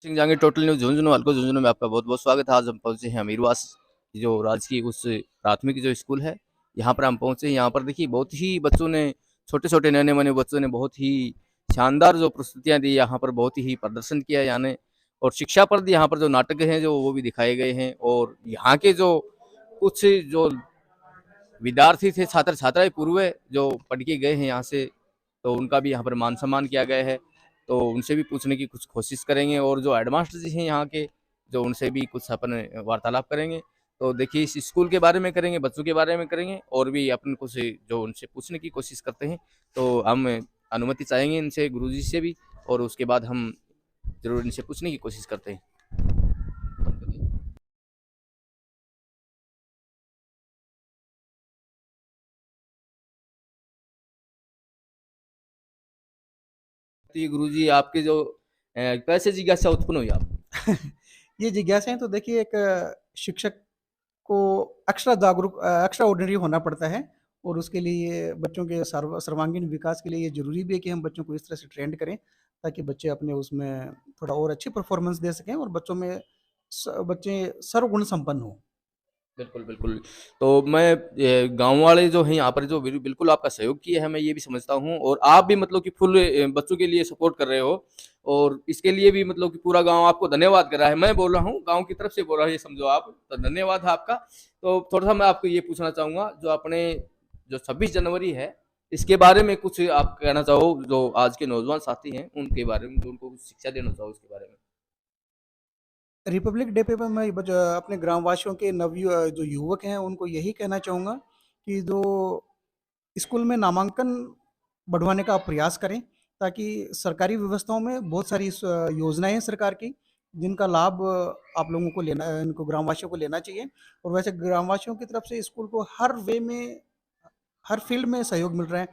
Singh Jahangir total news Jhunjhunu हल्को झुंझुनू में आपका बहुत-बहुत स्वागत है। आज हम पहुँचे हैं अमीरवास जो राजकीय उच्च प्राथमिक जो स्कूल है, यहाँ पर हम पहुँचे। यहाँ पर देखिए बहुत ही बच्चों ने छोटे-छोटे नन्हे-मुन्ने बच्चों ने बहुत ही शानदार जो प्रस्तुतियाँ दी, यहाँ पर बहुत ही प्रदर्शन किया यानी और शिक्षाप्रद यहाँ पर जो नाटक हैं जो वो भी दिखाए गए हैं और यहाँ के जो कुछ जो विद्यार्थी थे, छात्र-छात्राएँ पूर्व जो पढ़ के गए हैं यहाँ से, तो उनका भी यहाँ पर मान-सम्मान किया गया है। तो उनसे भी पूछने की कुछ कोशिश करेंगे और जो हेडमास्टर जी हैं यहाँ के, जो उनसे भी कुछ अपन वार्तालाप करेंगे। तो देखिए इस स्कूल के बारे में करेंगे, बच्चों के बारे में करेंगे और भी अपन कुछ जो उनसे पूछने की कोशिश करते हैं। तो हम अनुमति चाहेंगे इनसे गुरुजी से भी और उसके बाद हम ज़रूर इनसे पूछने की कोशिश करते हैं। तो ये गुरुजी आपके जो कैसे जिज्ञासा उत्पन्न हुई आपको? ये जिज्ञासाएँ तो देखिए एक शिक्षक को एक्स्ट्रा ऑर्डिनरी होना पड़ता है और उसके लिए बच्चों के सर्वांगीण विकास के लिए ये ज़रूरी भी है कि हम बच्चों को इस तरह से ट्रेंड करें, ताकि बच्चे अपने उसमें थोड़ा और अच्छी परफ़ॉर्मेंस दे सकें और बच्चे सर्वगुण संपन्न हों। बिल्कुल, बिल्कुल। तो मैं गाँव वाले जो हैं यहाँ पर जो बिल्कुल आपका सहयोग किया है, मैं ये भी समझता हूँ और आप भी मतलब कि फुल बच्चों के लिए सपोर्ट कर रहे हो और इसके लिए भी मतलब कि पूरा गाँव आपको धन्यवाद कर रहा है। मैं बोल रहा हूँ, गाँव की तरफ से बोल रहा हूँ, ये समझो आप, तो धन्यवाद है आपका। तो थोड़ा-सा मैं आपको ये पूछना चाहूँगा, जो अपने जो 26 जनवरी है, इसके बारे में कुछ आप कहना चाहो, जो आज के नौजवान साथी हैं, उनके बारे में, जो उनको कुछ शिक्षा देना चाहो उसके बारे में? रिपब्लिक डे पे मैं अपने ग्रामवासियों के जो युवक हैं उनको यही कहना चाहूँगा कि जो स्कूल में नामांकन बढ़वाने का आप प्रयास करें, ताकि सरकारी व्यवस्थाओं में बहुत सारी योजनाएँ हैं सरकार की, जिनका लाभ आप लोगों को इनको ग्रामवासियों को लेना चाहिए। और वैसे ग्रामवासियों की तरफ से स्कूल को हर फ़ील्ड में सहयोग मिल रहा है।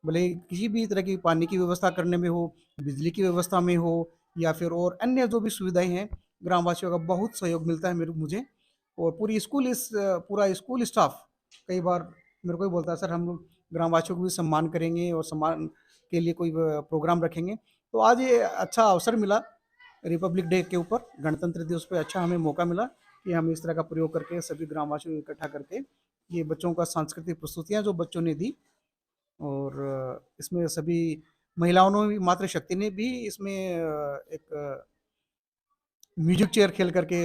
भले ही किसी भी तरह की पानी की व्यवस्था करने में हो, बिजली की व्यवस्था में हो या फिर और अन्य जो भी सुविधाएँ हैं, ग्रामवासियों का बहुत सहयोग मिलता है मुझे। और पूरा स्कूल स्टाफ कई बार मेरे को ही बोलता है, सर हम लोग ग्रामवासियों को भी सम्मान करेंगे और सम्मान के लिए कोई प्रोग्राम रखेंगे। तो आज ये अच्छा अवसर मिला रिपब्लिक डे के ऊपर, गणतंत्र दिवस पे अच्छा हमें मौका मिला कि हम इस तरह का प्रयोग करके सभी ग्रामवासियों को इकट्ठा करके ये बच्चों का सांस्कृतिक प्रस्तुतियाँ जो बच्चों ने दी और इसमें सभी महिलाओं ने भी, मातृशक्ति ने भी इसमें एक म्यूजिक चेयर खेल करके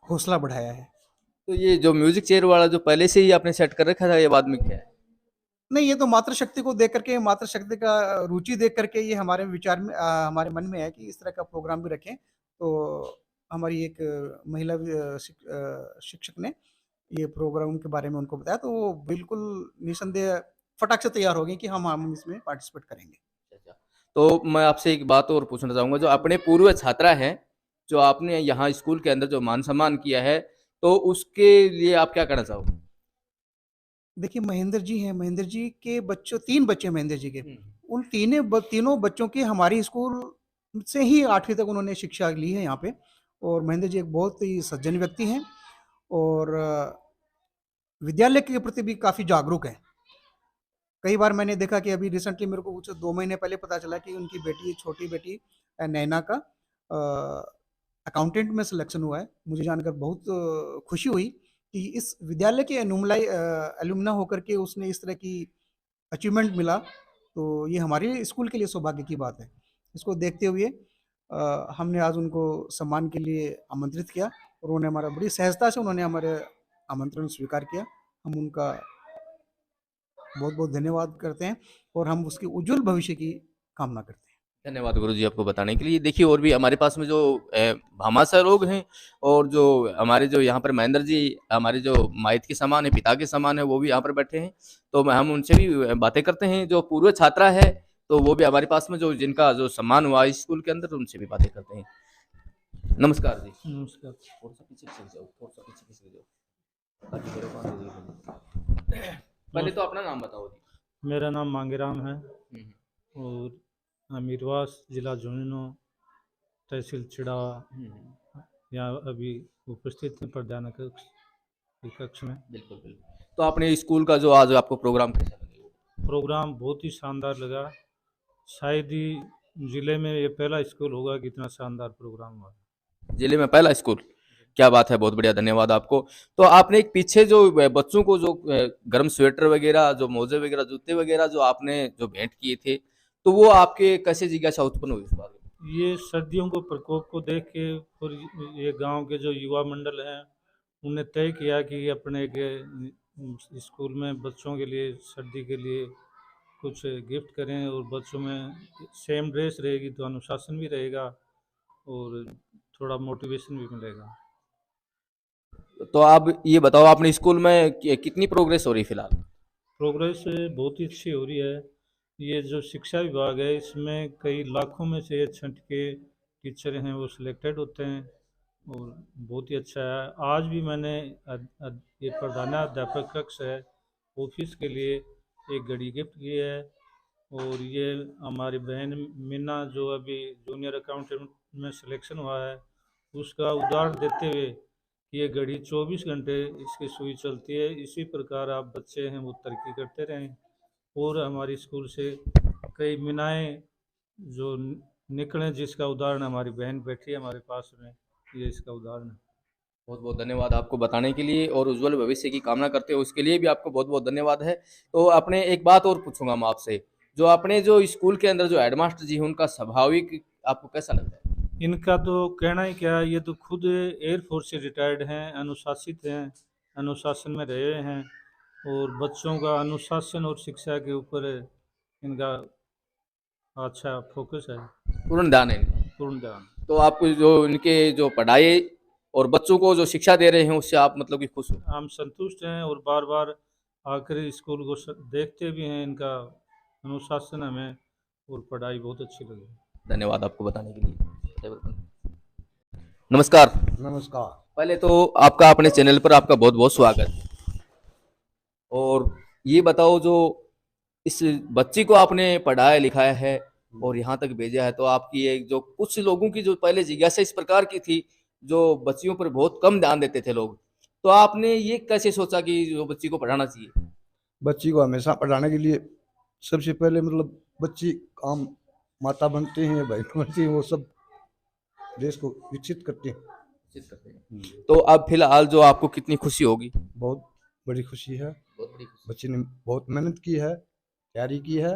हौसला बढ़ाया है। तो ये जो म्यूज़िक चेयर वाला जो पहले से ही आपने सेट कर रखा था, ये बाद में किया है? नहीं, ये तो मातृशक्ति को देख करके, मातृशक्ति का रुचि देख करके ये हमारे मन में है कि इस तरह का प्रोग्राम भी रखें। तो हमारी एक शिक्षक ने ये प्रोग्राम के बारे में उनको बताया, तो वो बिल्कुल निसंदेह फटाक से तैयार हो गई कि हम इसमें पार्टिसिपेट करेंगे। अच्छा। तो मैं आपसे एक बात और पूछना चाहूँगा, जो अपने पूर्व छात्रा हैं, जो आपने यहाँ स्कूल के अंदर जो मान-सम्मान किया है, तो उसके लिए आप क्या कहना चाहोगे? देखिए, महेंद्र जी हैं, महेंद्र जी के बच्चों 3 बच्चे हैं महेंद्र जी के। हुँ। उन तीनों बच्चों की हमारी स्कूल से ही 8वीं तक उन्होंने शिक्षा ली है यहाँ पे। और महेंद्र जी एक बहुत ही सज्जन व्यक्ति हैं और विद्यालय के प्रति भी काफ़ी जागरूक हैं। कई बार मैंने देखा कि अभी रिसेंटली मेरे को कुछ 2 महीने पहले पता चला कि उनकी छोटी बेटी नैना का अकाउंटेंट में सिलेक्शन हुआ है। मुझे जानकर बहुत खुशी हुई कि इस विद्यालय के एलुमना होकर के उसने इस तरह की अचीवमेंट मिला, तो ये हमारे स्कूल के लिए सौभाग्य की बात है। इसको देखते हुए हमने आज उनको सम्मान के लिए आमंत्रित किया और बड़ी सहजता से उन्होंने हमारे आमंत्रण स्वीकार किया। हम उनका बहुत-बहुत धन्यवाद करते हैं और हम उसके उज्ज्वल भविष्य की कामना करते हैं। धन्यवाद गुरुजी आपको बताने के लिए। देखिए और भी हमारे पास में जो भामाशाह लोग हैं और जो हमारे जो यहाँ पर महेंद्र जी हमारे जो माइत के समान है, पिता के समान है, वो भी यहाँ पर बैठे हैं। तो हम उनसे भी बातें करते हैं। जो पूर्व छात्रा है, तो वो भी हमारे पास में जो जिनका जो सम्मान हुआ इस स्कूल के अंदर, तो उनसे भी बातें करते हैं। नमस्कार जी। नमस्कार। थोड़ा-सा पीछे खिसक जाओ, थोड़ा-सा पीछे खिसक जाओ, ताकि मेरे को आने दीजिए। पहले तो नमस्ते, अपना नाम बताओ जी। मेरा नाम मांगेराम है हुँ, हुँ। और अमीरवास जिला झुंझुनू तहसील चिड़ावा हुँ, हुँ। यहाँ अभी उपस्थित हैं प्रधान कक्ष कक्ष में। बिल्कुल, बिल्कुल। तो आपने स्कूल का जो आज आपको प्रोग्राम कैसा लगा? प्रोग्राम बहुत ही शानदार लगा। शायद ही ज़िले में ये पहला स्कूल होगा कि इतना शानदार प्रोग्राम हुआ। जिले में पहला स्कूल, क्या बात है, बहुत बढ़िया, धन्यवाद आपको। तो आपने एक पीछे जो बच्चों को जो गर्म स्वेटर वगैरह, जो मोजे वगैरह, जूते वगैरह जो आपने जो भेंट किए थे, तो वो आपके कैसे जिज्ञासा उत्पन्न हुई इस बारे में? ये सर्दियों को प्रकोप को देख के और ये गांव के जो युवा मंडल हैं उन्होंने तय किया कि अपने के स्कूल में बच्चों के लिए सर्दी के लिए कुछ गिफ्ट करें और बच्चों में सेम ड्रेस रहेगी तो अनुशासन भी रहेगा और थोड़ा मोटिवेशन भी मिलेगा। तो आप ये बताओ, आपने स्कूल में कितनी प्रोग्रेस हो रही फिलहाल? प्रोग्रेस बहुत ही अच्छी हो रही है। ये जो शिक्षा विभाग है इसमें कई लाखों में से 60 के टीचर हैं वो सिलेक्टेड होते हैं और बहुत ही अच्छा है। आज भी मैंने ये प्रधानाध्यापक कक्ष है ऑफिस के लिए एक घड़ी गिफ्ट की है और ये हमारी बहन मीना जो अभी जूनियर अकाउंटेंट में सिलेक्शन हुआ है उसका उदाहरण देते हुए कि ये घड़ी 24 घंटे इसकी सुई चलती है, इसी प्रकार आप बच्चे हैं वो तरक्की करते रहें। और हमारी स्कूल से कई मीनाएँ जो निकलें जिसका उदाहरण हमारी बहन बैठी है हमारे पास में, ये इसका उदाहरण है। बहुत बहुत धन्यवाद आपको बताने के लिए, और उज्जवल भविष्य की कामना करते हो उसके लिए भी आपको बहुत बहुत धन्यवाद है। तो आपने एक बात और पूछूंगा मैं आपसे, जो अपने जो स्कूल के अंदर जो हेडमास्टर जी हैं उनका स्वाभाविक आपको कैसा लगता है? इनका तो कहना ही क्या है, ये तो खुद एयरफोर्स से रिटायर्ड हैं, अनुशासित हैं, अनुशासन में रहे हैं और बच्चों का अनुशासन और शिक्षा के ऊपर इनका अच्छा फोकस है, पूर्ण ध्यान है इनका। पूर्ण ध्यान। तो आपको जो इनके जो पढ़ाई और बच्चों को जो शिक्षा दे रहे हैं उससे आप मतलब कि खुश हो? हम संतुष्ट हैं और बार बार आकर स्कूल को देखते भी हैं, इनका अनुशासन हमें और पढ़ाई बहुत अच्छी लगी। धन्यवाद आपको बताने के लिए। नमस्कार। नमस्कार। पहले तो आपका अपने चैनल पर आपका बहुत बहुत स्वागत। और ये बताओ, जो इस बच्ची को आपने पढ़ाया लिखाया है और यहाँ तक भेजा है, तो आपकी एक जो कुछ लोगों की जो पहले जिज्ञासा इस प्रकार की थी, जो बच्चियों पर बहुत कम ध्यान देते थे लोग, तो आपने ये कैसे सोचा कि जो बच्ची को पढ़ाना चाहिए? बच्ची को हमेशा पढ़ाने के लिए सबसे पहले मतलब बच्ची काम माता बनते हैं, बहन बनती हैं, वो सब देश को विकसित करते हैं। तो अब फिलहाल जो आपको कितनी खुशी होगी? बहुत बड़ी खुशी है। बहुत बड़ी खुशी। बच्ची ने बहुत मेहनत की है, तैयारी की है।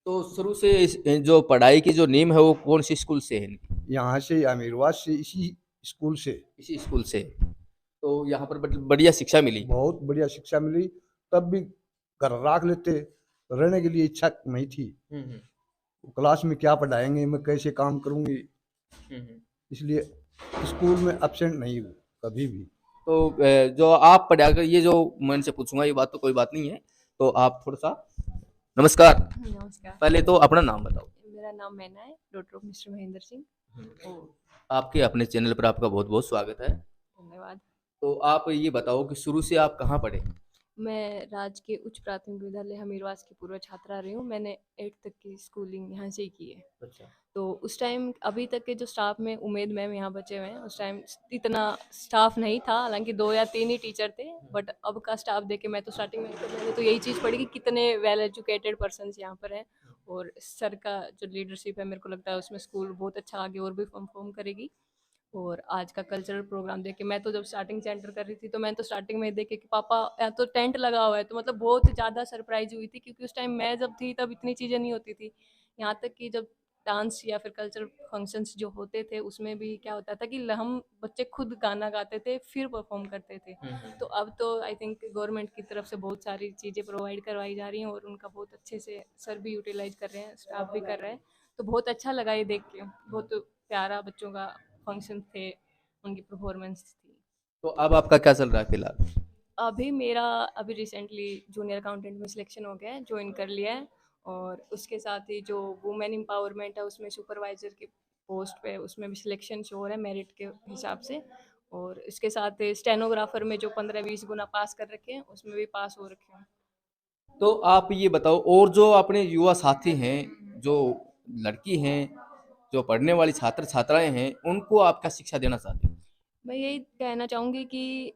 तो शुरू से जो पढ़ाई की जो नींव है वो कौन सी स्कूल से है? यहाँ से अमीरवाद से, इसी स्कूल से इसी स्कूल से। तो यहाँ पर बढ़िया शिक्षा मिली? बहुत बढ़िया शिक्षा मिली। तब भी घर राख लेते, रहने के लिए इच्छा नहीं थी। क्लास में क्या पढ़ाएंगे, मैं कैसे काम करूंगी, इसलिए स्कूल में एब्सेंट नहीं हूँ कभी भी। तो जो आप पढ़ाकर, ये जो मैं इनसे पूछूंगा ये बात तो कोई बात नहीं है, तो आप थोड़ा सा। नमस्कार। नमस्कार। पहले तो अपना नाम बताओ। मेरा नाम मैना है, daughter of mister Mahendra Singh. आपके अपने चैनल पर आपका बहुत बहुत स्वागत है। धन्यवाद। तो आप ये बताओ कि शुरू से आप कहाँ पढ़े? मैं राजकीय उच्च प्राथमिक विद्यालय हमीरवास की पूर्व छात्रा रही हूँ। मैंने 8th तक की स्कूलिंग यहाँ से ही की है। अच्छा। तो उस टाइम अभी तक के जो स्टाफ में उमेद मैम यहाँ बचे हुए हैं, उस टाइम इतना स्टाफ नहीं था, हालांकि 2 या 3 ही टीचर थे। बट अब का स्टाफ देख के मैं तो स्टार्टिंग में तो मैंने तो यही चीज़ पढ़ी कि कितने वेल एजुकेटेड पर्सनस यहाँ पर हैं और सर का जो लीडरशिप है मेरे को लगता है उसमें स्कूल बहुत अच्छा आगे और भी परफॉर्म करेगी। और आज का कल्चरल प्रोग्राम देख के, मैं तो जब स्टार्टिंग से एंटर कर रही थी तो मैं तो स्टार्टिंग में देखे कि पापा यहाँ तो टेंट लगा हुआ है, तो मतलब बहुत ज़्यादा सरप्राइज हुई थी क्योंकि उस टाइम मैं जब थी तब इतनी चीज़ें नहीं होती थी। यहाँ तक कि जब डांस या फिर कल्चरल फंक्शंस जो होते थे उसमें भी क्या होता था कि हम बच्चे खुद गाना गाते थे फिर परफॉर्म करते थे। तो अब तो आई थिंक गवर्नमेंट की तरफ से बहुत सारी चीज़ें प्रोवाइड करवाई जा रही हैं और उनका बहुत अच्छे से सर भी यूटिलाइज कर रहे हैं, स्टाफ भी कर रहे हैं। तो बहुत अच्छा लगा ये देख के, बहुत प्यारा बच्चों का फंक्शन थे, उनकी परफॉर्मेंस थी। तो अब आपका क्या चल रहा है फिलहाल? अभी मेरा अभी रिसेंटली जूनियर अकाउंटेंट में सिलेक्शन हो गया है, ज्वाइन कर लिया है। और उसके साथ ही जो वुमेन एम्पावरमेंट है उसमें सुपरवाइजर की पोस्ट पे उसमें भी सिलेक्शन हो रहा है मेरिट के हिसाब से। और इसके साथ स्टेनोग्राफर में जो 15-20 गुना पास कर रखे हैं उसमें भी पास हो रखे हैं। तो आप ये बताओ, और जो अपने युवा साथी हैं, जो लड़की हैं, जो पढ़ने वाली छात्र छात्राएं हैं, उनको आप क्या शिक्षा देना चाहते हैं? मैं यही कहना चाहूँगी कि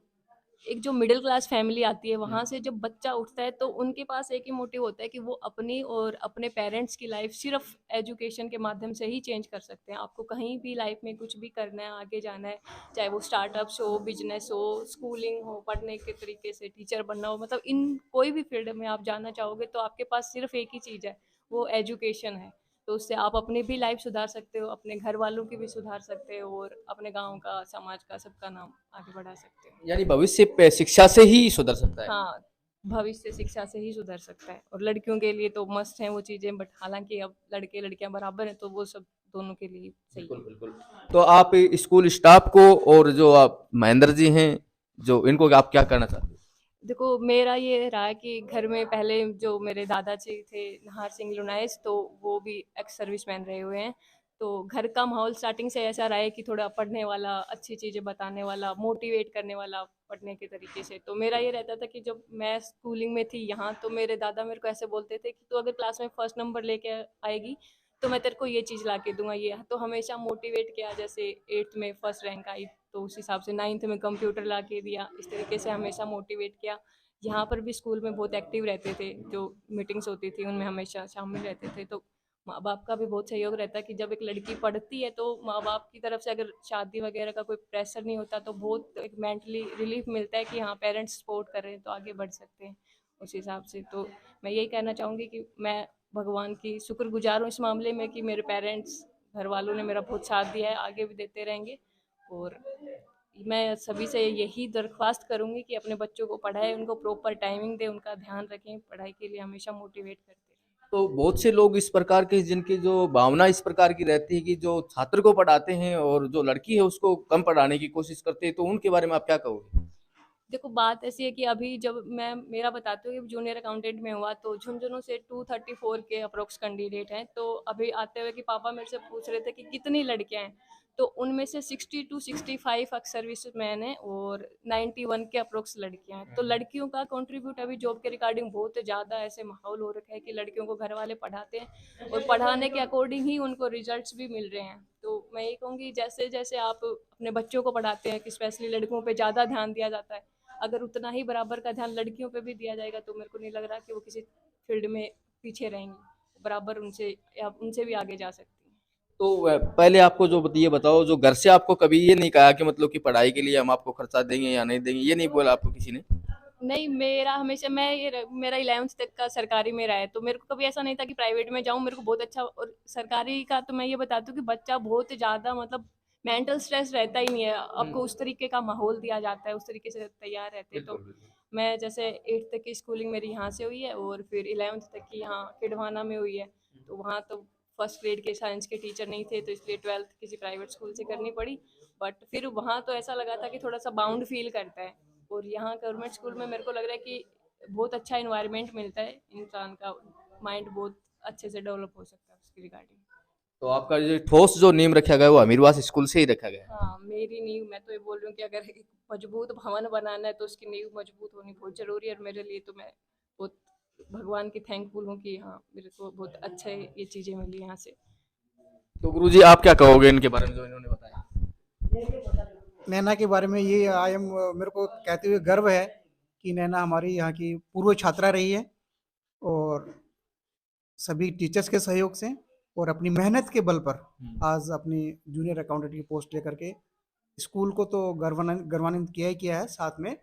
एक जो मिडिल क्लास फैमिली आती है वहाँ से जब बच्चा उठता है तो उनके पास एक ही मोटिव होता है कि वो अपनी और अपने पेरेंट्स की लाइफ सिर्फ एजुकेशन के माध्यम से ही चेंज कर सकते हैं। आपको कहीं भी लाइफ में कुछ भी करना है, आगे जाना है, चाहे वो स्टार्टअप्स हो, बिजनेस हो, स्कूलिंग हो, पढ़ने के तरीके से टीचर बनना हो, मतलब इन कोई भी फील्ड में आप जाना चाहोगे तो आपके पास सिर्फ एक ही चीज़ है, वो एजुकेशन है। तो उससे आप अपनी भी लाइफ सुधार सकते हो, अपने घर वालों की भी सुधार सकते हो और अपने गांव का, समाज का, सबका नाम आगे बढ़ा सकते हो। यानी भविष्य शिक्षा से ही सुधर सकता है। हाँ, भविष्य शिक्षा से ही सुधर सकता है और लड़कियों के लिए तो मस्ट हैं वो चीज़ें, बट हालांकि अब लड़के लड़कियां बराबर हैं तो वो सब दोनों के लिए सही बिल्कुल है। बिल्कुल। तो आप स्कूल स्टाफ को और जो आप महेंद्र जी हैं, जो इनको आप क्या करना चाहते हैं? देखो मेरा ये रहा है कि घर में पहले जो मेरे दादाजी थे नहार सिंह लुनाइस, तो वो भी एक्स सर्विसमैन रहे हुए हैं। तो घर का माहौल स्टार्टिंग से ऐसा रहा है कि थोड़ा पढ़ने वाला, अच्छी चीज़ें बताने वाला, मोटिवेट करने वाला पढ़ने के तरीके से। तो मेरा ये रहता था कि जब मैं स्कूलिंग में थी यहाँ, तो मेरे दादा मेरे को ऐसे बोलते थे कि तू अगर क्लास में फर्स्ट नंबर लेके आएगी तो मैं तेरे को ये चीज़ ला के दूंगा। ये तो हमेशा मोटिवेट किया, जैसे 8th में फर्स्ट रैंक आई तो उस हिसाब से 9th में कंप्यूटर ला के दिया, इस तरीके से हमेशा मोटिवेट किया। यहाँ पर भी स्कूल में बहुत एक्टिव रहते थे, जो मीटिंग्स होती थी उनमें हमेशा शामिल रहते थे। तो माँ बाप का भी बहुत सहयोग रहता है कि जब एक लड़की पढ़ती है तो माँ बाप की तरफ से अगर शादी वगैरह का कोई प्रेशर नहीं होता तो बहुत एक मेंटली रिलीफ मिलता है कि हाँ पेरेंट्स सपोर्ट कर रहे हैं तो आगे बढ़ सकते हैं उस हिसाब से। तो मैं यही कहना चाहूँगी कि मैं भगवान की शुक्रगुजार हूँ इस मामले में कि मेरे पेरेंट्स, घर वालों ने मेरा बहुत साथ दिया है, आगे भी देते रहेंगे। और मैं सभी से यही दरख्वास्त करूँगी कि अपने बच्चों को पढ़ाएं, उनको प्रॉपर टाइमिंग दें, उनका ध्यान रखें, पढ़ाई के लिए हमेशा मोटिवेट करते रहें। तो बहुत से लोग इस प्रकार के, जिनकी जो भावना इस प्रकार की रहती है कि जो छात्र को पढ़ाते हैं और जो लड़की है उसको कम पढ़ाने की कोशिश करते हैं, तो उनके बारे में आप क्या कहोगे? देखो बात ऐसी है कि अभी जब मैं मेरा बताती हूँ कि जूनियर अकाउंटेंट में हुआ तो झुंझुनू से 234 के अप्रोक्स कैंडिडेट हैं। तो अभी आते हुए कि पापा मेरे से पूछ रहे थे कि कितनी लड़कियां हैं, तो उनमें से 60 to 65 अक्सर सर्विसमैन है और 91 के अप्रोक्स लड़कियां हैं। तो लड़कियों का कंट्रीब्यूट अभी जॉब के रिगार्डिंग बहुत ज़्यादा ऐसे माहौल हो रखा है कि लड़कियों को घर वाले पढ़ाते हैं और पढ़ाने के अकॉर्डिंग ही उनको रिजल्ट्स भी मिल रहे हैं। तो मैं ये कहूँगी जैसे जैसे आप अपने बच्चों को पढ़ाते हैं कि स्पेशली लड़कियों पर ज़्यादा ध्यान दिया जाता है, अगर उतना ही बराबर का ध्यान लड़कियों पे भी दिया जाएगा तो मेरे को नहीं लग रहा कि वो किसी फील्ड में पीछे रहेंगी, बराबर उनसे या उनसे भी आगे जा सकती हैं। तो पहले आपको जो ये बताओ, जो घर से आपको कभी ये नहीं कहा कि मतलब कि पढ़ाई के लिए हम आपको खर्चा देंगे या नहीं देंगे, ये नहीं बोला आपको किसी ने? नहीं, मेरा हमेशा मेरा 11th तक का सरकारी में रहा है, तो मेरे को कभी ऐसा नहीं था कि प्राइवेट में जाऊँ। मेरे को बहुत अच्छा, और सरकारी का तो मैं ये बताती हूँ कि बच्चा बहुत ज़्यादा मतलब मेंटल स्ट्रेस रहता ही नहीं है, आपको उस तरीके का माहौल दिया जाता है, उस तरीके से तैयार रहते हैं। तो मैं जैसे 8th तक की स्कूलिंग मेरी यहाँ से हुई है और फिर 11th तक की यहाँ किडवाना में हुई है। तो वहाँ तो फर्स्ट ग्रेड के साइंस के टीचर नहीं थे तो इसलिए 12th किसी प्राइवेट स्कूल से करनी पड़ी। बट फिर वहाँ तो ऐसा लगा था कि थोड़ा सा बाउंड फील करता है, और यहाँ गवर्नमेंट स्कूल में मेरे को लग रहा है कि बहुत अच्छा इन्वायरमेंट मिलता है, इंसान का माइंड बहुत अच्छे से डेवलप हो सकता है उसके रिगार्डिंग। तो आपका जो ठोस जो नेम रखा गया है वो अमीरवास स्कूल से ही रखा गया है। हाँ, मेरी नींव, मैं तो ये बोल रही हूँ कि अगर एक मजबूत भवन बनाना है तो उसकी नींव मजबूत होनी बहुत ज़रूरी है, और मेरे लिए तो मैं बहुत भगवान की थैंकफुल हूँ कि हाँ मेरे को बहुत अच्छा ये चीज़ें मिली यहाँ से। तो गुरुजी आप क्या कहोगे इनके बारे में जो इन्होंने बताया? नैना के बारे में ये आई एम मेरे को कहते हुए गर्व है कि नैना हमारी यहाँ की पूर्व छात्रा रही है और सभी टीचर्स के सहयोग से और अपनी मेहनत के बल पर आज अपनी जूनियर अकाउंटेंट की पोस्ट लेकर के स्कूल को तो गर्वान्वित किया ही किया है, साथ में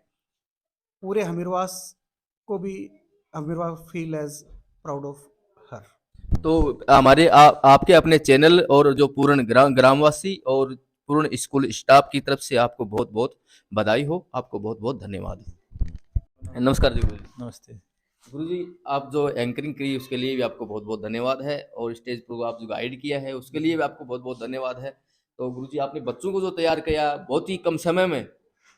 पूरे हमीरवास को भी Hamirwas feel as proud of her. तो हमारे आपके अपने चैनल और जो पूर्ण ग्रामवासी और पूर्ण स्कूल स्टाफ की तरफ से आपको बहुत बहुत बधाई हो, आपको बहुत बहुत धन्यवाद। नमस्कार जी गुरुजी। नमस्ते। गुरुजी, आप जो एंकरिंग की उसके लिए भी आपको बहुत बहुत धन्यवाद है, और स्टेज पर आप जो गाइड किया है उसके लिए भी आपको बहुत बहुत धन्यवाद है। तो गुरुजी, आपने बच्चों को जो तैयार किया बहुत ही कम समय में,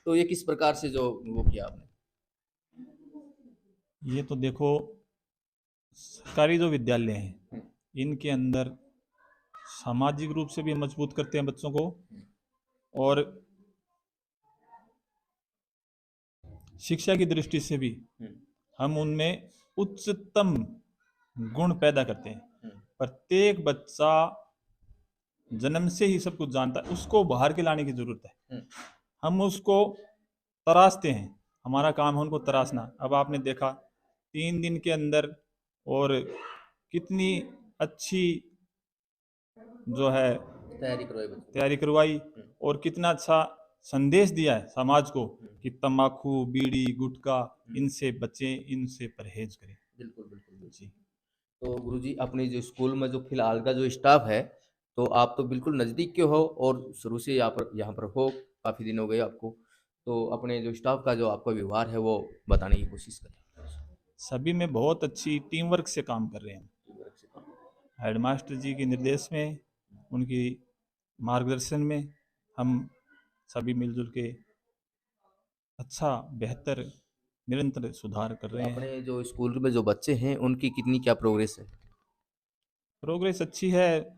तो ये किस प्रकार से जो वो किया आपने? ये तो देखो, सरकारी जो विद्यालय हैं इनके अंदर सामाजिक रूप से भी मजबूत करते हैं बच्चों को, और शिक्षा की दृष्टि से भी हम उनमें उच्चतम गुण पैदा करते हैं। प्रत्येक बच्चा जन्म से ही सब कुछ जानता है, उसको बाहर के लाने की जरूरत है। हम उसको तराशते हैं, हमारा काम है उनको तराशना। अब आपने देखा 3 दिन के अंदर और कितनी अच्छी जो है तैयारी करवाई बच्चों तैयारी करवाई और कितना अच्छा संदेश दिया है समाज को कि तंबाकू, बीड़ी, गुटखा इनसे बचें, इनसे परहेज करें। बिल्कुल बिल्कुल बिल्कुल। जी। तो गुरुजी अपने जो स्कूल में जो फिलहाल का जो स्टाफ है, तो आप तो बिल्कुल नज़दीक के हो और शुरू से यहाँ पर हो, काफ़ी दिन हो गए आपको। तो अपने जो स्टाफ का जो आपका व्यवहार है वो बताने की कोशिश करें। सभी में बहुत अच्छी टीम वर्क से काम कर रहे हैं। हेडमास्टर जी के निर्देश में, उनकी मार्गदर्शन में हम सभी मिलजुल के अच्छा बेहतर निरंतर सुधार कर रहे हैं। अपने जो स्कूल में जो बच्चे हैं उनकी कितनी क्या प्रोग्रेस है? प्रोग्रेस अच्छी है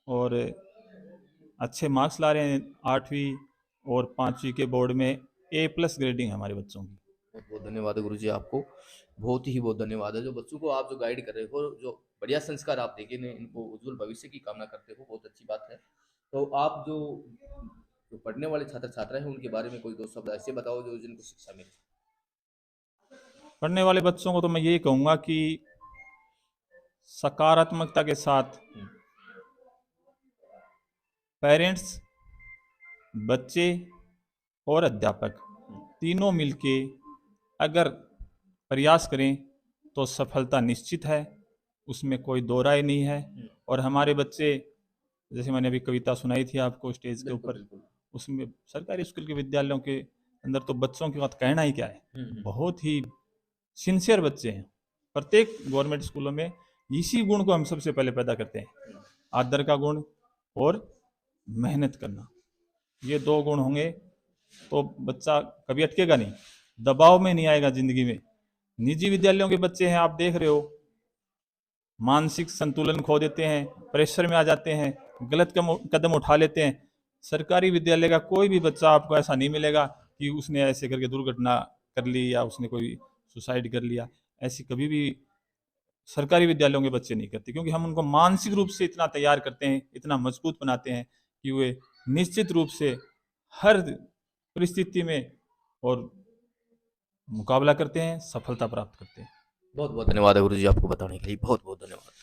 और अच्छे मार्क्स ला रहे हैं। 8वीं और 5वीं के बोर्ड में A+ ग्रेडिंग है हमारे बच्चों की। बहुत बहुत धन्यवाद है गुरुजी आपको, बहुत धन्यवाद है। जो बच्चों को आप जो गाइड कर रहे हो, जो बढ़िया संस्कार आप देके ने इनको उज्जवल भविष्य की कामना करते हो, बहुत अच्छी बात है। तो आप जो जो पढ़ने वाले छात्र छात्रा हैं उनके बारे में कोई 2 शब्द ऐसे बताओ जो जिनको शिक्षा मिले। पढ़ने वाले बच्चों को तो मैं यही कहूँगा कि सकारात्मकता के साथ पेरेंट्स, बच्चे और अध्यापक तीनों मिलके अगर प्रयास करें तो सफलता निश्चित है, उसमें कोई दो राय नहीं है। और हमारे बच्चे, जैसे मैंने अभी कविता सुनाई थी आपको स्टेज के ऊपर, उसमें सरकारी स्कूल के विद्यालयों के अंदर तो बच्चों की बात कहना ही क्या है, बहुत ही सिंसियर बच्चे हैं। प्रत्येक गवर्नमेंट स्कूलों में इसी गुण को हम सबसे पहले पैदा करते हैं, आदर का गुण और मेहनत करना। ये 2 गुण होंगे तो बच्चा कभी अटकेगा नहीं, दबाव में नहीं आएगा जिंदगी में। निजी विद्यालयों के बच्चे हैं, आप देख रहे हो, मानसिक संतुलन खो देते हैं, प्रेशर में आ जाते हैं, गलत कदम उठा लेते हैं। सरकारी विद्यालय का कोई भी बच्चा आपको ऐसा नहीं मिलेगा कि उसने ऐसे करके दुर्घटना कर ली या उसने कोई सुसाइड कर लिया। ऐसी कभी भी सरकारी विद्यालयों के बच्चे नहीं करते, क्योंकि हम उनको मानसिक रूप से इतना तैयार करते हैं, इतना मजबूत बनाते हैं कि वे निश्चित रूप से हर परिस्थिति में और मुकाबला करते हैं, सफलता प्राप्त करते हैं। बहुत बहुत धन्यवाद है गुरुजी आपको बताने के लिए, बहुत बहुत धन्यवाद।